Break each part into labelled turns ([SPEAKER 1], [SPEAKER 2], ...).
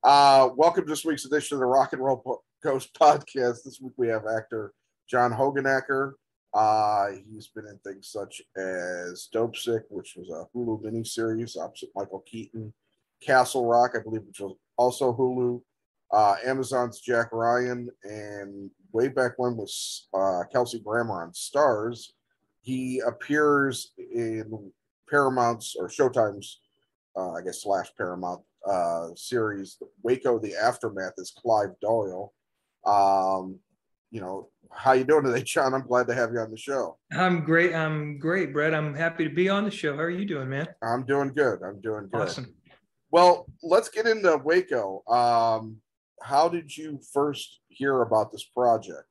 [SPEAKER 1] Welcome to this week's edition of the Rock and Roll Ghost Podcast. This week we have actor John Hoogenakker. He's been in things such as Dope Sick, which was a Hulu miniseries opposite Michael Keaton, Castle Rock, I believe, which was also Hulu, Amazon's Jack Ryan, and way back when was Kelsey Grammer on Stars. He appears in Paramount's or Showtime's, / Paramount series Waco, the Aftermath, is Clive Doyle. How you doing today, John? I'm glad to have you on the show.
[SPEAKER 2] I'm great, Brett. I'm happy to be on the show. How are you doing, man?
[SPEAKER 1] I'm doing good.
[SPEAKER 2] Awesome.
[SPEAKER 1] Well, let's get into Waco. How did you first hear about this project?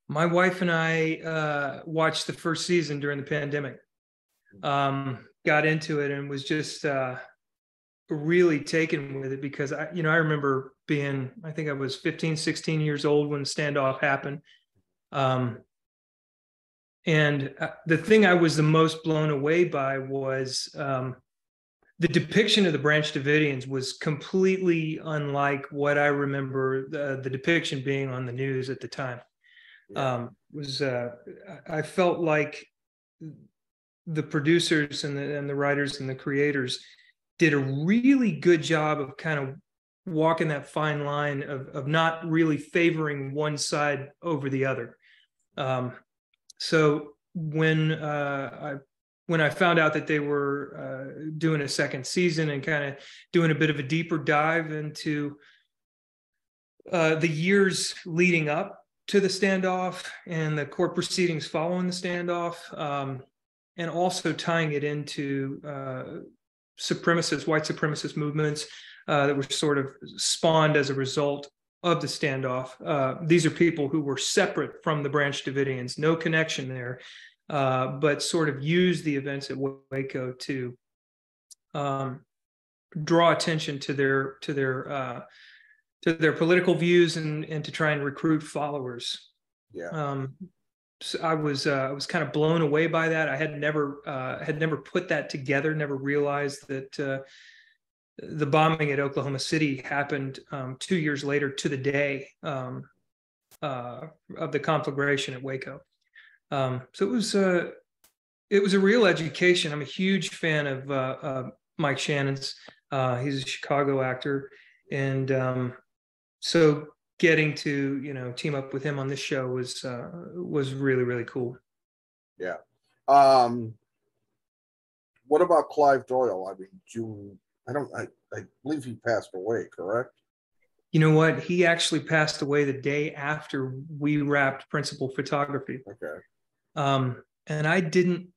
[SPEAKER 2] My wife and I watched the first season during the pandemic. Got into it and was just really taken with it because I remember being, I think I was 15, 16 years old when the standoff happened. And the thing I was the most blown away by was the depiction of the Branch Davidians was completely unlike what I remember the depiction being on the news at the time. Yeah. I felt like the producers and the writers and the creators did a really good job of kind of walking that fine line of not really favoring one side over the other. So when I found out that they were doing a second season and kind of doing a bit of a deeper dive into the years leading up to the standoff and the court proceedings following the standoff, and also tying it into white supremacist movements that were sort of spawned as a result of the standoff. These are people who were separate from the Branch Davidians, no connection there, but sort of used the events at Waco to draw attention to their political views and to try and recruit followers. Yeah. So I was kind of blown away by that. I had never put that together, never realized that the bombing at Oklahoma City happened 2 years later to the day of the conflagration at Waco. So it was a real education. I'm a huge fan of Mike Shannon's. He's a Chicago actor, and so getting to team up with him on this show was really, really cool.
[SPEAKER 1] Yeah. What about Clive Doyle? I mean, I believe he passed away, correct?
[SPEAKER 2] You know what? He actually passed away the day after we wrapped principal photography.
[SPEAKER 1] Okay.
[SPEAKER 2] And I didn't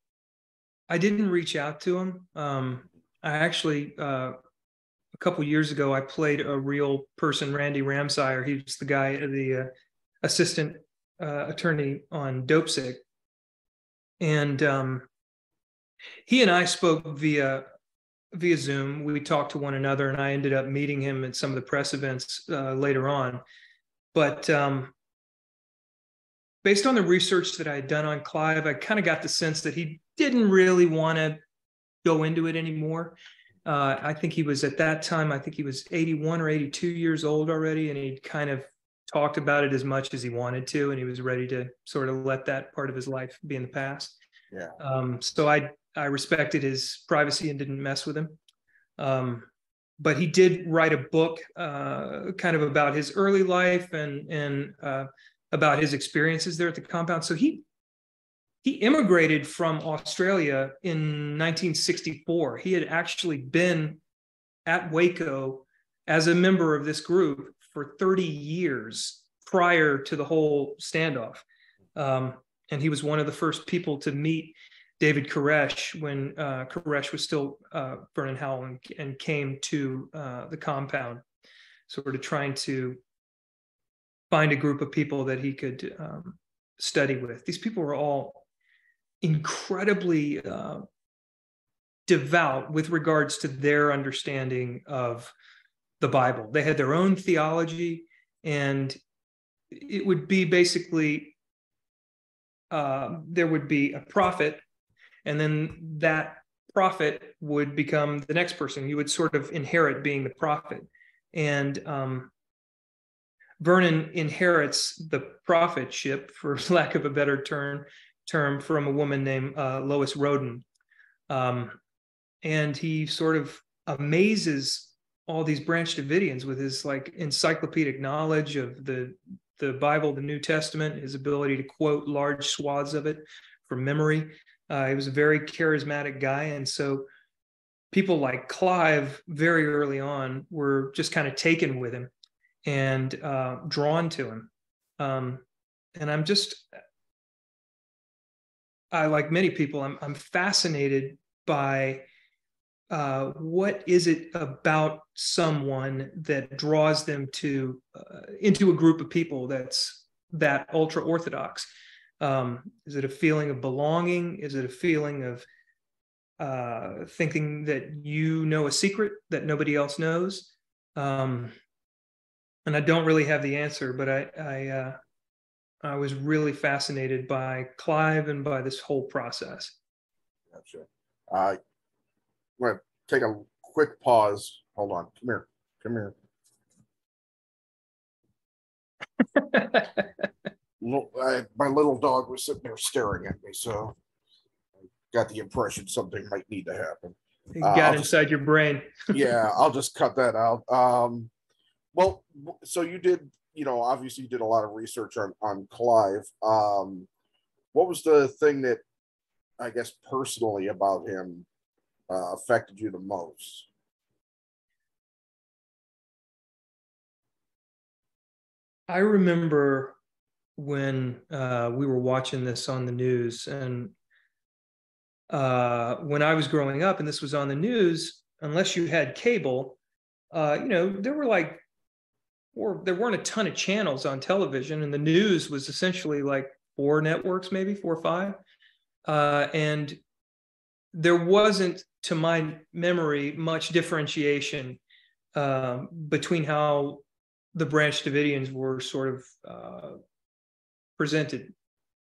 [SPEAKER 2] reach out to him. I actually a couple years ago, I played a real person, Randy Ramsire. He was the guy, the assistant attorney on Dope Sick. And he and I spoke via Zoom. We talked to one another, and I ended up meeting him at some of the press events later on. But based on the research that I had done on Clive, I kind of got the sense that he didn't really want to go into it anymore. I think he was at that time, I think he was 81 or 82 years old already, and he'd kind of talked about it as much as he wanted to, and he was ready to sort of let that part of his life be in the past.
[SPEAKER 1] Yeah.
[SPEAKER 2] So I respected his privacy and didn't mess with him. But he did write a book kind of about his early life and about his experiences there at the compound. So he immigrated from Australia in 1964. He had actually been at Waco as a member of this group for 30 years prior to the whole standoff. And he was one of the first people to meet David Koresh when Koresh was still Vernon Howell and came to the compound, sort of trying to find a group of people that he could study with. These people were all incredibly devout with regards to their understanding of the Bible. They had their own theology, and it would be basically there would be a prophet, and then that prophet would become the next person. You would sort of inherit being the prophet. And Vernon inherits the prophetship, for lack of a better term, from a woman named Lois Roden. And he sort of amazes all these Branch Davidians with his like encyclopedic knowledge of the Bible, the New Testament, his ability to quote large swaths of it from memory. He was a very charismatic guy. And so people like Clive very early on were just kind of taken with him and drawn to him. And I like many people, I'm fascinated by what is it about someone that draws them to into a group of people that's that ultra orthodox? Is it a feeling of belonging? Is it a feeling of thinking that you know a secret that nobody else knows? And I don't really have the answer, but I was really fascinated by Clive and by this whole process.
[SPEAKER 1] Gotcha. I'm going to take a quick pause. Hold on. Come here. My little dog was sitting there staring at me, so I got the impression something might need to happen.
[SPEAKER 2] It got inside your brain.
[SPEAKER 1] Yeah, I'll just cut that out. Well, so you did, obviously you did a lot of research on Clive. What was the thing that, I guess, personally about him affected you the most?
[SPEAKER 2] I remember when we were watching this on the news, and when I was growing up and this was on the news, unless you had cable, there weren't a ton of channels on television, and the news was essentially like 4 networks, maybe 4 or 5. And there wasn't, to my memory, much differentiation between how the Branch Davidians were sort of presented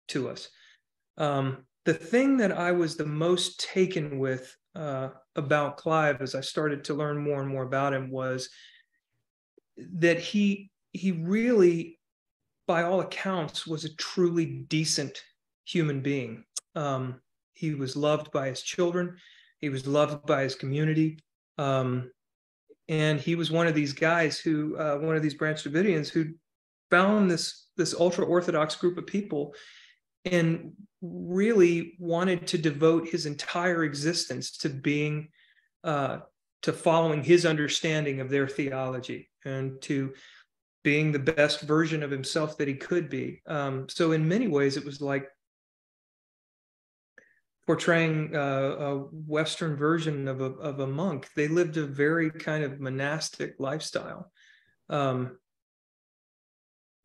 [SPEAKER 2] to us. The thing that I was the most taken with about Clive as I started to learn more and more about him was that he really, by all accounts, was a truly decent human being. He was loved by his children. He was loved by his community. And he was one of these guys who, one of these Branch Davidians who found this ultra-Orthodox group of people and really wanted to devote his entire existence to being, to following his understanding of their theology and to being the best version of himself that he could be. So in many ways, it was like portraying a Western version of a monk. They lived a very kind of monastic lifestyle. And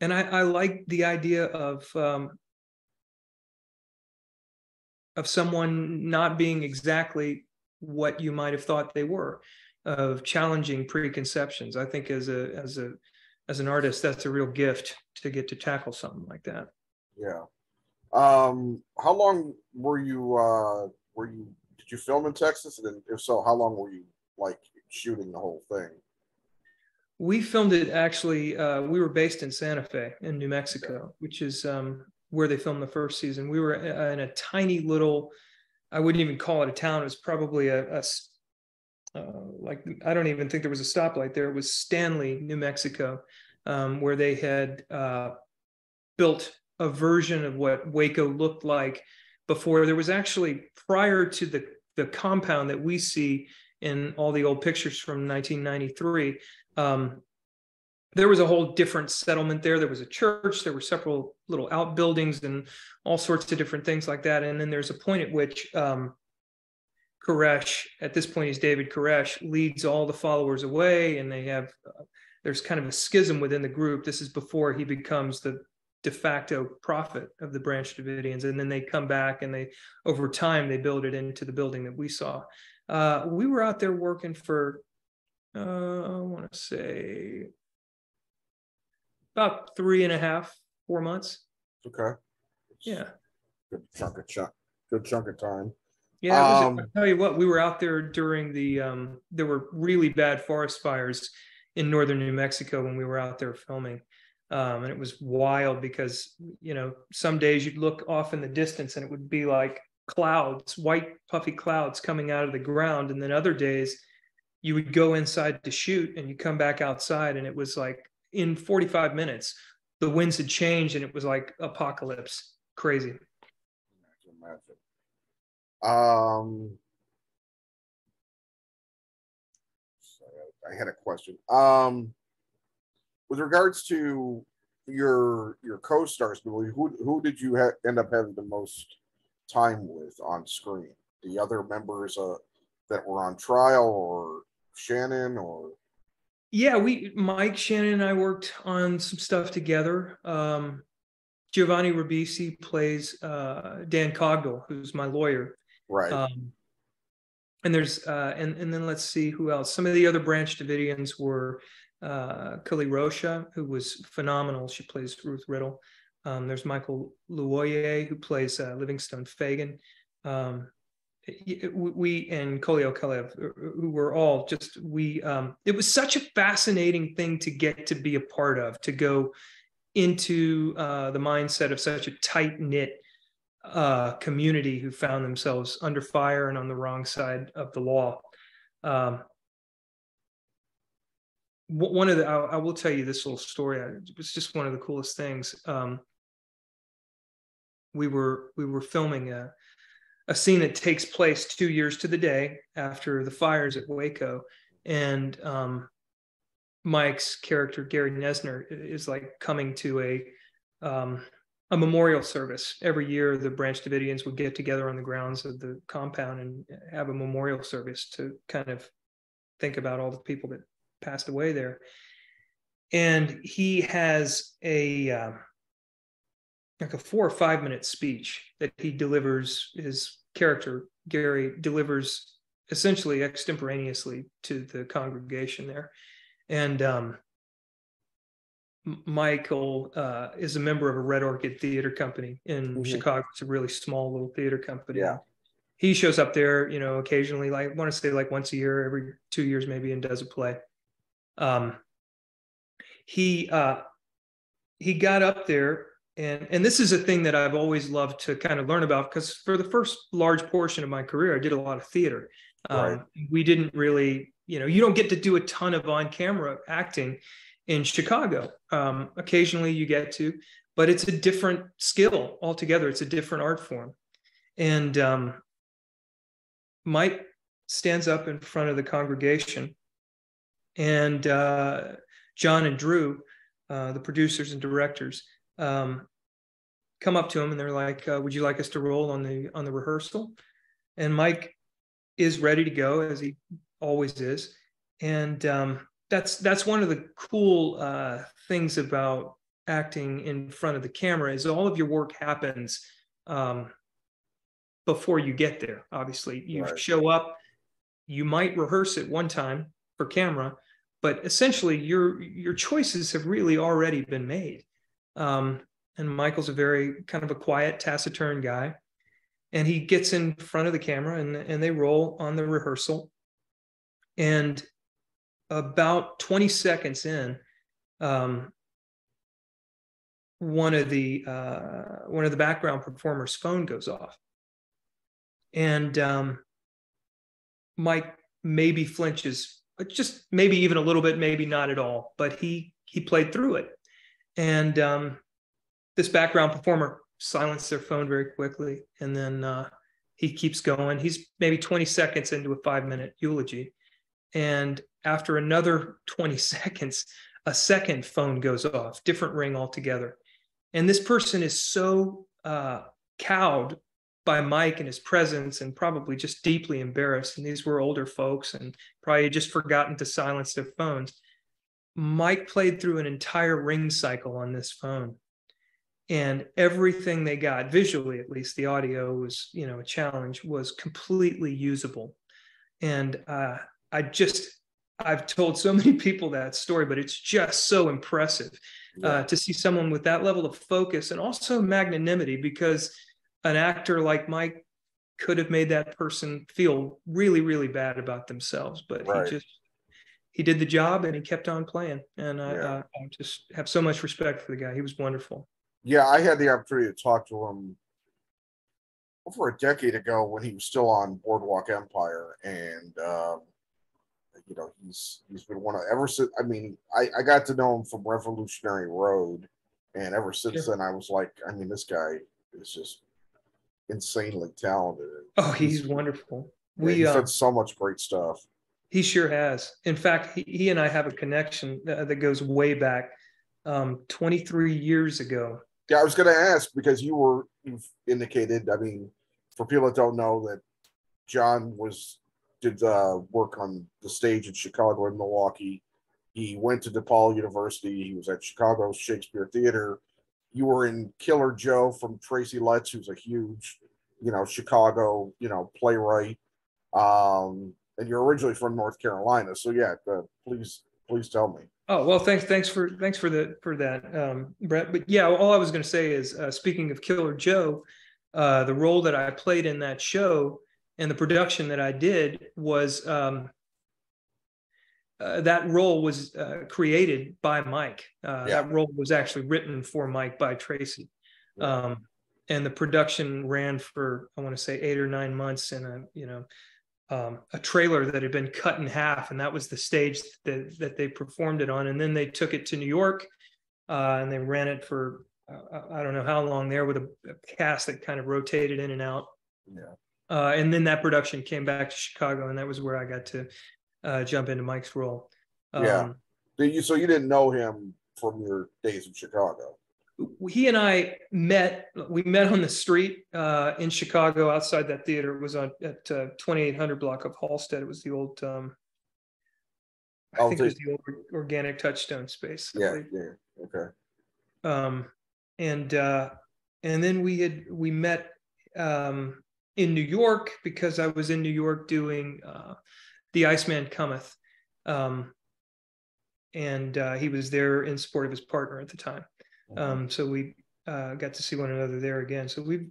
[SPEAKER 2] I like the idea of someone not being exactly what you might have thought they were, of challenging preconceptions. I think as an artist, that's a real gift to get to tackle something like that.
[SPEAKER 1] Yeah. How long were you did you film in Texas? And if so, how long were you like shooting the whole thing?
[SPEAKER 2] We filmed it actually, we were based in Santa Fe in New Mexico, which is where they filmed the first season. We were in a tiny little, I wouldn't even call it a town. It was probably like, I don't even think there was a stoplight there. It was Stanley, New Mexico, where they had built a version of what Waco looked like before. There was actually, prior to the compound that we see in all the old pictures from 1993, there was a whole different settlement there. There was a church, there were several little outbuildings and all sorts of different things like that. And then there's a point at which Koresh, at this point he's David Koresh, leads all the followers away, and they have, there's kind of a schism within the group. This is before he becomes the de facto prophet of the Branch Davidians. And then they come back and they, over time, they build it into the building that we saw. We were out there working for, I want to say about 3.5, 4 months.
[SPEAKER 1] Okay.
[SPEAKER 2] Yeah.
[SPEAKER 1] Good chunk of time.
[SPEAKER 2] Yeah, I'll tell you what, we were out there during the, there were really bad forest fires in northern New Mexico when we were out there filming. And it was wild because, you know, some days you'd look off in the distance and it would be like clouds, white puffy clouds coming out of the ground. And then other days you would go inside to shoot and you come back outside and it was like in 45 minutes, the winds had changed and it was like apocalypse. Crazy.
[SPEAKER 1] Imagine. I had a question. With regards to your co-stars, who did you end up having the most time with on screen? The other members that were on trial, or Shannon, or?
[SPEAKER 2] Yeah, Mike Shannon and I worked on some stuff together. Giovanni Ribisi plays Dan Cogdell, who's my lawyer.
[SPEAKER 1] Right.
[SPEAKER 2] And there's and then let's see who else. Some of the other Branch Davidians were Kali Rocha, who was phenomenal. She plays Ruth Riddle. There's Michael Luoye, who plays Livingstone Fagan. We and Kolio Kalev, who were all just it was such a fascinating thing to get to be a part of, to go into the mindset of such a tight-knit community who found themselves under fire and on the wrong side of the law. One of the, I will tell you this little story. It was just one of the coolest things. We were filming a scene that takes place 2 years to the day after the fires at Waco, and Mike's character Gary Nesner is like coming to a memorial service. Every year, the Branch Davidians would get together on the grounds of the compound and have a memorial service to kind of think about all the people that passed away there. And he has like a 4 or 5 minute speech that he delivers. His character, Gary, delivers essentially extemporaneously to the congregation there. And Michael is a member of a Red Orchid theater company in Chicago. It's a really small little theater company.
[SPEAKER 1] Yeah.
[SPEAKER 2] He shows up there, you know, occasionally, like I want to say like once a year, every 2 years maybe, and does a play. He got up there, and this is a thing that I've always loved to kind of learn about, because for the first large portion of my career, I did a lot of theater.
[SPEAKER 1] Right.
[SPEAKER 2] We didn't really, you know, you don't get to do a ton of on-camera acting in Chicago. Occasionally you get to, but it's a different skill altogether. It's a different art form. And Mike stands up in front of the congregation, and John and Drew, the producers and directors, come up to him and they're like, would you like us to roll on the rehearsal? And Mike is ready to go, as he always is. And that's one of the cool things about acting in front of the camera, is all of your work happens before you get there. Obviously, you show up, you might rehearse it one time for camera, but essentially your choices have really already been made. And Michael's a very kind of a quiet, taciturn guy, and he gets in front of the camera and they roll on the rehearsal. And about 20 seconds in, one of the background performers' phone goes off, and Mike maybe flinches, just maybe even a little bit, maybe not at all, but he played through it. And this background performer silenced their phone very quickly, and then he keeps going. He's maybe 20 seconds into a 5-minute eulogy, and after another 20 seconds, a second phone goes off, different ring altogether. And this person is so cowed by Mike and his presence, and probably just deeply embarrassed. And these were older folks and probably just forgotten to silence their phones. Mike played through an entire ring cycle on this phone. And everything they got, visually at least, the audio was, you know, a challenge, was completely usable. And I've told so many people that story, but it's just so impressive to see someone with that level of focus and also magnanimity, because an actor like Mike could have made that person feel really, really bad about themselves, but he did the job and he kept on playing. And
[SPEAKER 1] Yeah.
[SPEAKER 2] I just have so much respect for the guy. He was wonderful.
[SPEAKER 1] Yeah, I had the opportunity to talk to him over a decade ago when he was still on Boardwalk Empire, and you know, he's been one of ever since. I mean, I got to know him from Revolutionary Road, and ever since
[SPEAKER 2] Sure.
[SPEAKER 1] then, I was like, I mean, this guy is just insanely talented.
[SPEAKER 2] Oh, he's wonderful.
[SPEAKER 1] Yeah,
[SPEAKER 2] We
[SPEAKER 1] he's done so much great stuff.
[SPEAKER 2] He sure has. In fact, he and I have a connection that goes way back, 23 years ago.
[SPEAKER 1] Yeah, I was going to ask because you've indicated. I mean, for people that don't know, that John did work on the stage in Chicago and Milwaukee. He went to DePaul University. He was at Chicago's Shakespeare Theater. You were in Killer Joe from Tracey Letts, who's a huge, you know, Chicago, you know, playwright. And you're originally from North Carolina, so yeah. Please tell me.
[SPEAKER 2] Oh well, thanks for that, Brett. But yeah, all I was going to say is, speaking of Killer Joe, the role that I played in that show and the production that I did was that role was created by Mike. That role was actually written for Mike by Tracey. And the production ran for, I want to say, 8 or 9 months in a trailer that had been cut in half, and that was the stage that they performed it on. And then they took it to New York, and they ran it for I don't know how long there, with a cast that kind of rotated in and out. And then that production came back to Chicago, and that was where I got to jump into Mike's role.
[SPEAKER 1] So you didn't know him from your days in Chicago?
[SPEAKER 2] He and I met. We met on the street in Chicago outside that theater. It was at 2800 block of Halstead. It was the old, I think it was the old organic touchstone space.
[SPEAKER 1] Okay.
[SPEAKER 2] And then we met in New York, because I was in New York doing The Iceman Cometh. And he was there in support of his partner at the time. So we got to see one another there again. So we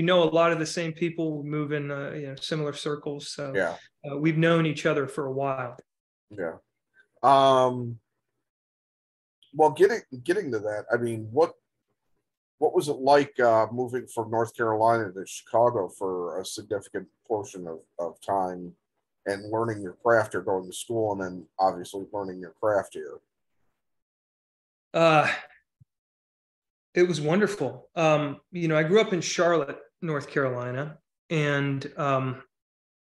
[SPEAKER 2] know a lot of the same people, move in similar circles. So we've known each other for a while.
[SPEAKER 1] Yeah. Well, getting to that, I mean, what was it like moving from North Carolina to Chicago for a significant portion of time, and learning your craft, or going to school and then obviously learning your craft here?
[SPEAKER 2] It was wonderful. I grew up in Charlotte, North Carolina, and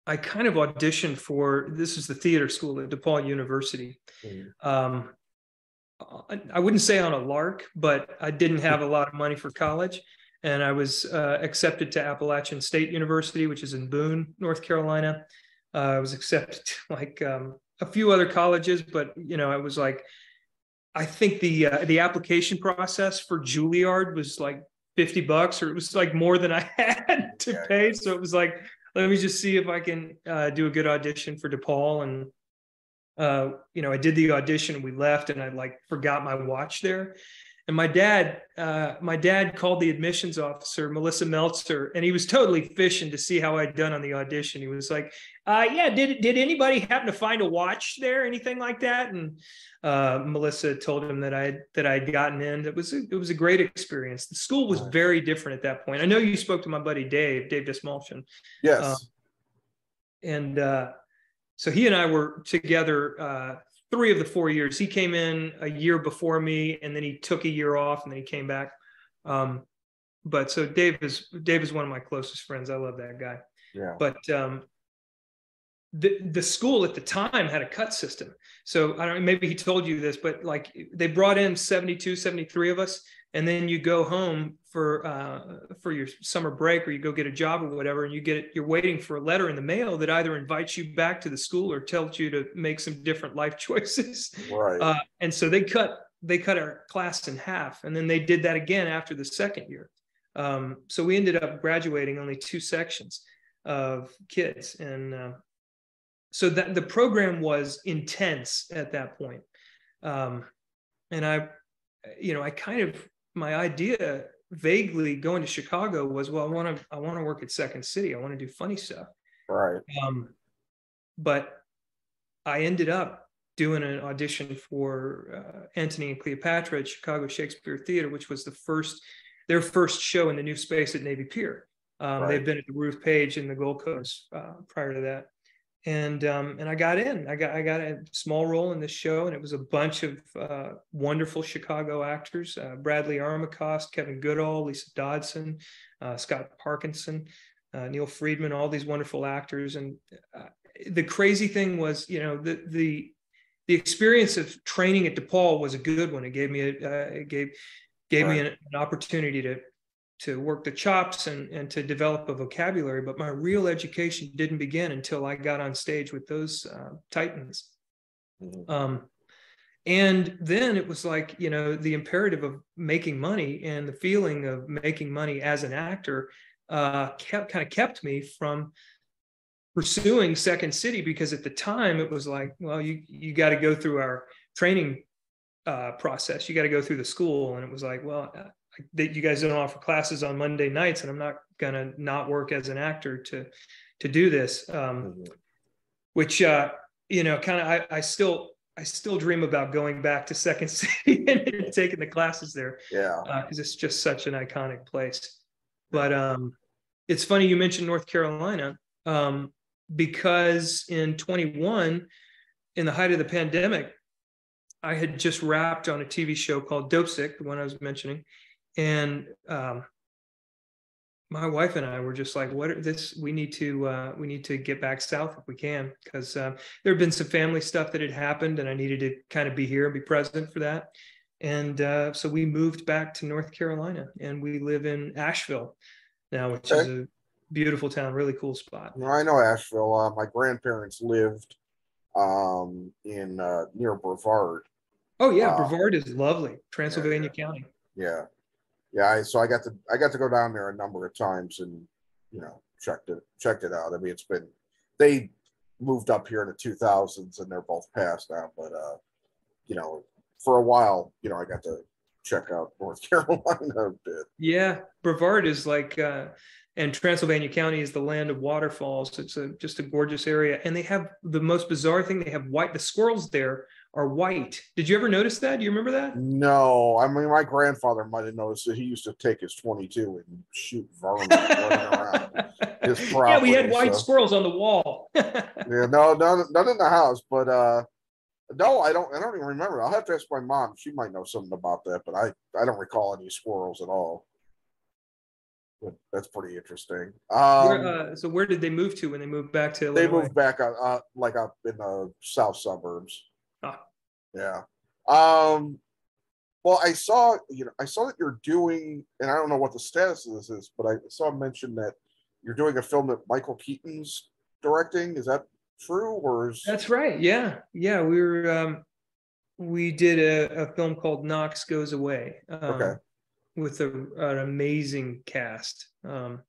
[SPEAKER 2] I kind of auditioned for, this is the theater school at DePaul University. I wouldn't say on a lark, but I didn't have a lot of money for college. And I was accepted to Appalachian State University, which is in Boone, North Carolina. I was accepted to like a few other colleges, but I was like, I think the application process for Juilliard was like $50, or it was like more than I had to pay. So it was like, let me just see if I can do a good audition for DePaul. And I did the audition, we left, and I like forgot my watch there. And my dad called the admissions officer, Melissa Meltzer, and he was totally fishing to see how I'd done on the audition. He was like, did anybody happen to find a watch there, anything like that? And Melissa told him that I'd gotten in. It was a great experience. The school was very different at that point. I know you spoke to my buddy Dave Desmalchin.
[SPEAKER 1] Yes.
[SPEAKER 2] So he and I were together 3 of the 4 years. He came in a year before me, and then he took a year off, and then he came back. But so Dave is one of my closest friends. I love that guy.
[SPEAKER 1] Yeah.
[SPEAKER 2] But the school at the time had a cut system. So I don't know, maybe he told you this, but like they brought in 72, 73 of us, and then you go home for your summer break, or you go get a job or whatever, and you're waiting for a letter in the mail that either invites you back to the school or tells you to make some different life choices.
[SPEAKER 1] Right.
[SPEAKER 2] And so they cut our class in half, and then they did that again after the second year. So we ended up graduating only 2 sections of kids, and so that the program was intense at that point. And I kind of, my idea vaguely going to Chicago was, well, I want to work at Second City. I want to do funny stuff.
[SPEAKER 1] Right.
[SPEAKER 2] But I ended up doing an audition for Antony and Cleopatra at Chicago Shakespeare Theater, which was their first show in the new space at Navy Pier. They've been at the Ruth Page in the Gold Coast prior to that. And I got in. I got a small role in this show, and it was a bunch of wonderful Chicago actors: Bradley Armacost, Kevin Goodall, Lisa Dodson, Scott Parkinson, Neil Friedman, all these wonderful actors. And the crazy thing was, you know, the experience of training at DePaul was a good one. It gave me me an opportunity to work the chops and to develop a vocabulary. But my real education didn't begin until I got on stage with those titans. Mm-hmm. And then it was like, you know, the imperative of making money and the feeling of making money as an actor kept me from pursuing Second City, because at the time it was like, well, you got to go through our training process. You got to go through the school. And it was like, well, that you guys don't offer classes on Monday nights, and I'm not gonna not work as an actor to do this. Which you know, kind of I still dream about going back to Second City and taking the classes there.
[SPEAKER 1] Yeah,
[SPEAKER 2] because it's just such an iconic place. But it's funny you mentioned North Carolina, because in 21, in the height of the pandemic, I had just wrapped on a TV show called Dope Sick, the one I was mentioning. And my wife and I were just like, we need to get back south if we can, because there had been some family stuff that had happened, and I needed to kind of be here and be present for that. And so we moved back to North Carolina, and we live in Asheville now, which is a beautiful town, really cool spot.
[SPEAKER 1] I know Asheville. My grandparents lived in near Brevard.
[SPEAKER 2] Oh yeah, Brevard is lovely, Transylvania County.
[SPEAKER 1] Yeah. Yeah, so I got to go down there a number of times and, you know, checked it out. I mean, they moved up here in the 2000s, and they're both passed now. But you know, for a while, you know, I got to check out North Carolina a bit.
[SPEAKER 2] Yeah, Brevard is like, and Transylvania County is the land of waterfalls. It's just a gorgeous area, and they have the most bizarre thing. They have white. The squirrels there are white. Did you ever notice that? Do you remember that?
[SPEAKER 1] No, I mean, my grandfather might have noticed that. He used to take his .22 and shoot vermin running around his property.
[SPEAKER 2] Yeah, we had white squirrels on the wall.
[SPEAKER 1] Yeah, no, none in the house, but no, I don't even remember. I'll have to ask my mom. She might know something about that, but I don't recall any squirrels at all. But that's pretty interesting.
[SPEAKER 2] So where did they move to when they moved back to Illinois?
[SPEAKER 1] They moved back like up in the south suburbs. Yeah. Well, I saw that you're doing, and I don't know what the status of this is, but I saw mention that you're doing a film that Michael Keaton's directing. Is that true, or is...
[SPEAKER 2] That's right. Yeah. We did a film called Knox Goes Away. With an amazing cast. I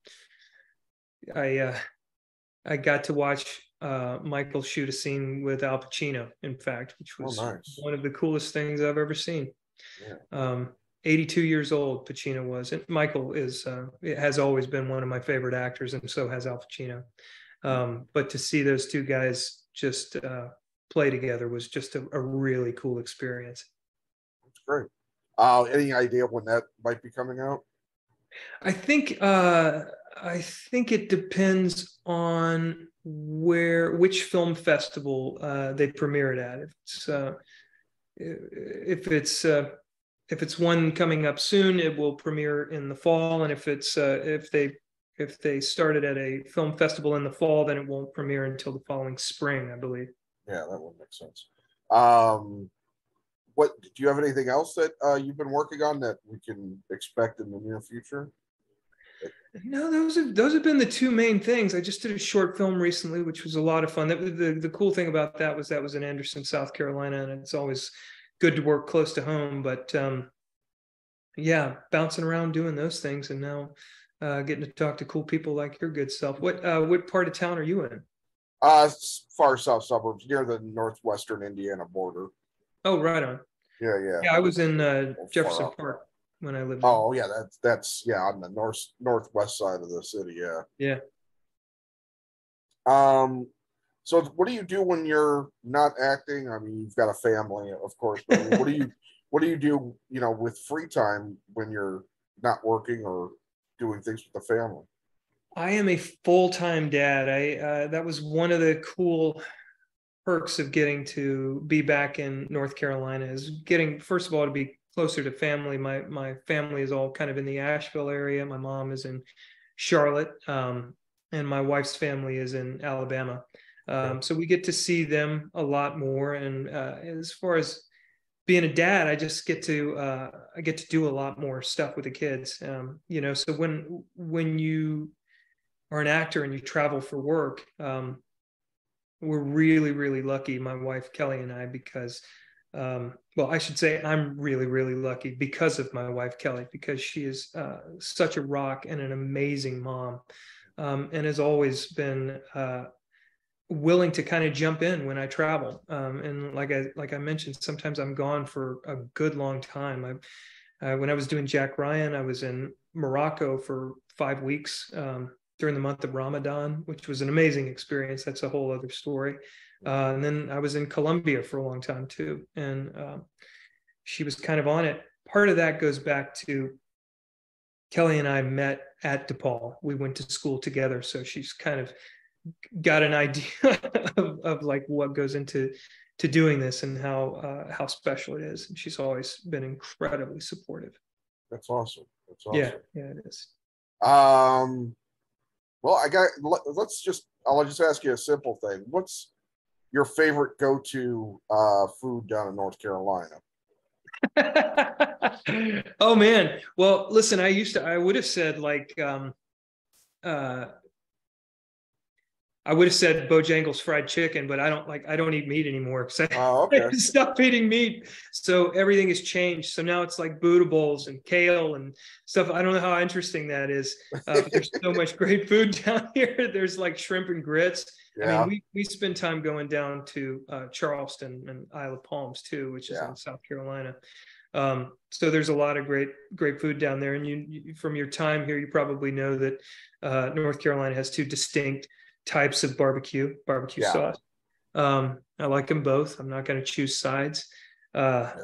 [SPEAKER 2] got to watch Michael shoot a scene with Al Pacino, in fact, which was one of the coolest things I've ever seen. Yeah. 82 years old, Pacino was. And Michael has always been one of my favorite actors, and so has Al Pacino. But to see those two guys just play together was just a really cool experience.
[SPEAKER 1] That's great. Any idea when that might be coming out?
[SPEAKER 2] I think it depends on which film festival they premiere it at. If it's one coming up soon, it will premiere in the fall, and if they started at a film festival in the fall, then it won't premiere until the following spring, I believe.
[SPEAKER 1] Yeah, that would make sense. What do you have anything else that you've been working on that we can expect in the near future?
[SPEAKER 2] No, those have been the two main things. I just did a short film recently, which was a lot of fun. The cool thing about that was in Anderson, South Carolina, and it's always good to work close to home. But yeah, bouncing around doing those things, and now getting to talk to cool people like your good self. What part of town are you in?
[SPEAKER 1] Far south suburbs, near the northwestern Indiana border.
[SPEAKER 2] Oh, right on.
[SPEAKER 1] Yeah.
[SPEAKER 2] Yeah, I was in Jefferson Park when I lived.
[SPEAKER 1] Oh, yeah, that's on the northwest side of the city. Yeah.
[SPEAKER 2] Yeah.
[SPEAKER 1] So what do you do when you're not acting? I mean, you've got a family, of course, but I mean, what do you do, you know, with free time when you're not working or doing things with the family?
[SPEAKER 2] I am a full-time dad. That was one of the cool perks of getting to be back in North Carolina, is getting, first of all, to be closer to family. My family is all kind of in the Asheville area. My mom is in Charlotte, and my wife's family is in Alabama. So we get to see them a lot more. And as far as being a dad, I just get to do a lot more stuff with the kids. You know, so when you are an actor and you travel for work, we're really, really lucky, my wife Kelly and I, because well, I should say I'm really, really lucky because of my wife Kelly, because she is such a rock and an amazing mom, and has always been willing to kind of jump in when I travel. And like I mentioned, sometimes I'm gone for a good long time. When I was doing Jack Ryan, I was in Morocco for 5 weeks during the month of Ramadan, which was an amazing experience. That's a whole other story. And then I was in Colombia for a long time too. And she was kind of on it. Part of that goes back to Kelly and I met at DePaul. We went to school together. So she's kind of got an idea of like what goes into doing this and how special it is. And she's always been incredibly supportive.
[SPEAKER 1] That's awesome. That's awesome.
[SPEAKER 2] Yeah, it is.
[SPEAKER 1] Well, I'll just ask you a simple thing. What's your favorite go-to food down in North Carolina?
[SPEAKER 2] Oh man. Well, listen, I would have said like I would have said Bojangles fried chicken, but I don't eat meat anymore because I stopped eating meat. So everything has changed. So now it's like Buddha bowls and kale and stuff. I don't know how interesting that is. But there's so much great food down here. There's like shrimp and grits. Yeah. I mean, we spend time going down to Charleston and Isle of Palms too, which is in South Carolina. So there's a lot of great food down there. And you from your time here, you probably know that North Carolina has two distinct types of barbecue sauce. I like them both. I'm not going to choose sides. But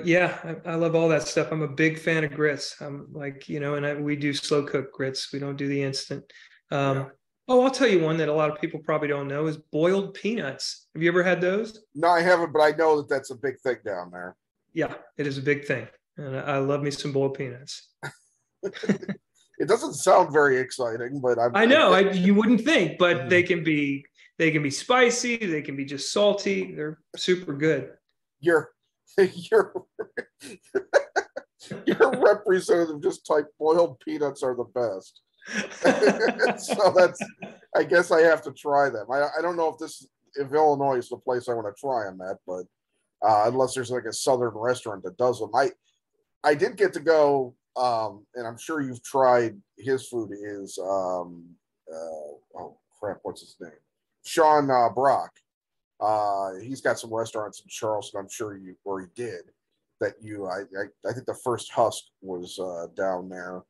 [SPEAKER 2] yeah, I love all that stuff. I'm a big fan of grits. I'm like, you know, and we do slow cook grits. We don't do the instant. Oh, I'll tell you one that a lot of people probably don't know is boiled peanuts. Have you ever had those?
[SPEAKER 1] No, I haven't, but I know that that's a big thing down there.
[SPEAKER 2] Yeah, it is a big thing. And I love me some boiled peanuts.
[SPEAKER 1] It doesn't sound very exciting, but
[SPEAKER 2] I know you wouldn't think, but they can be spicy. They can be just salty. They're super good.
[SPEAKER 1] Your representative just typed boiled peanuts are the best. So I guess I have to try them. I don't know if Illinois is the place I want to try them at, but unless there's like a southern restaurant that does them. I did get to go. And I'm sure you've tried his food is oh crap, what's his name? Sean Brock. He's got some restaurants in Charleston, I'm sure he did. I think the first Husk was down there.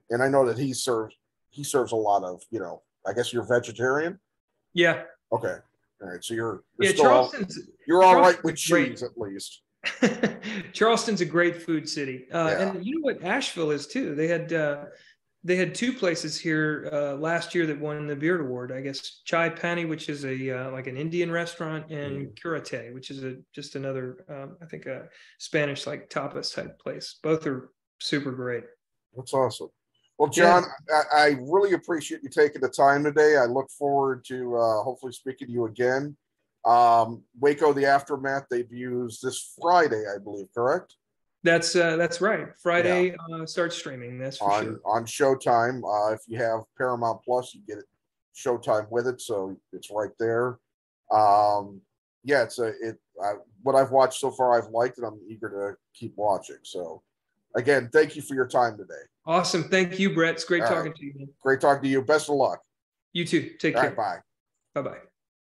[SPEAKER 1] And I know that he serves a lot of, you know, I guess you're vegetarian?
[SPEAKER 2] Yeah.
[SPEAKER 1] Okay. All right. So you're all right with cheese at least.
[SPEAKER 2] Charleston's a great food city, and you know what Asheville is too. They had two places here last year that won the Beard Award. I guess Chai Pani, which is a like an Indian restaurant, and Curate, which is just another I think a Spanish like tapas type place. Both are super great.
[SPEAKER 1] That's awesome. Well, John, I really appreciate you taking the time today. I look forward to hopefully speaking to you again. Waco, the Aftermath debuts this Friday, I believe, correct?
[SPEAKER 2] That's right. Friday starts streaming. That's for sure.
[SPEAKER 1] On Showtime. If you have Paramount Plus, you get it Showtime with it, so it's right there. What I've watched so far, I've liked it. I'm eager to keep watching. So, again, thank you for your time today.
[SPEAKER 2] Awesome. Thank you, Brett. It's great talking to you, man.
[SPEAKER 1] Great talking to you. Best of luck.
[SPEAKER 2] You too. Take care.
[SPEAKER 1] Bye.
[SPEAKER 2] Bye-bye.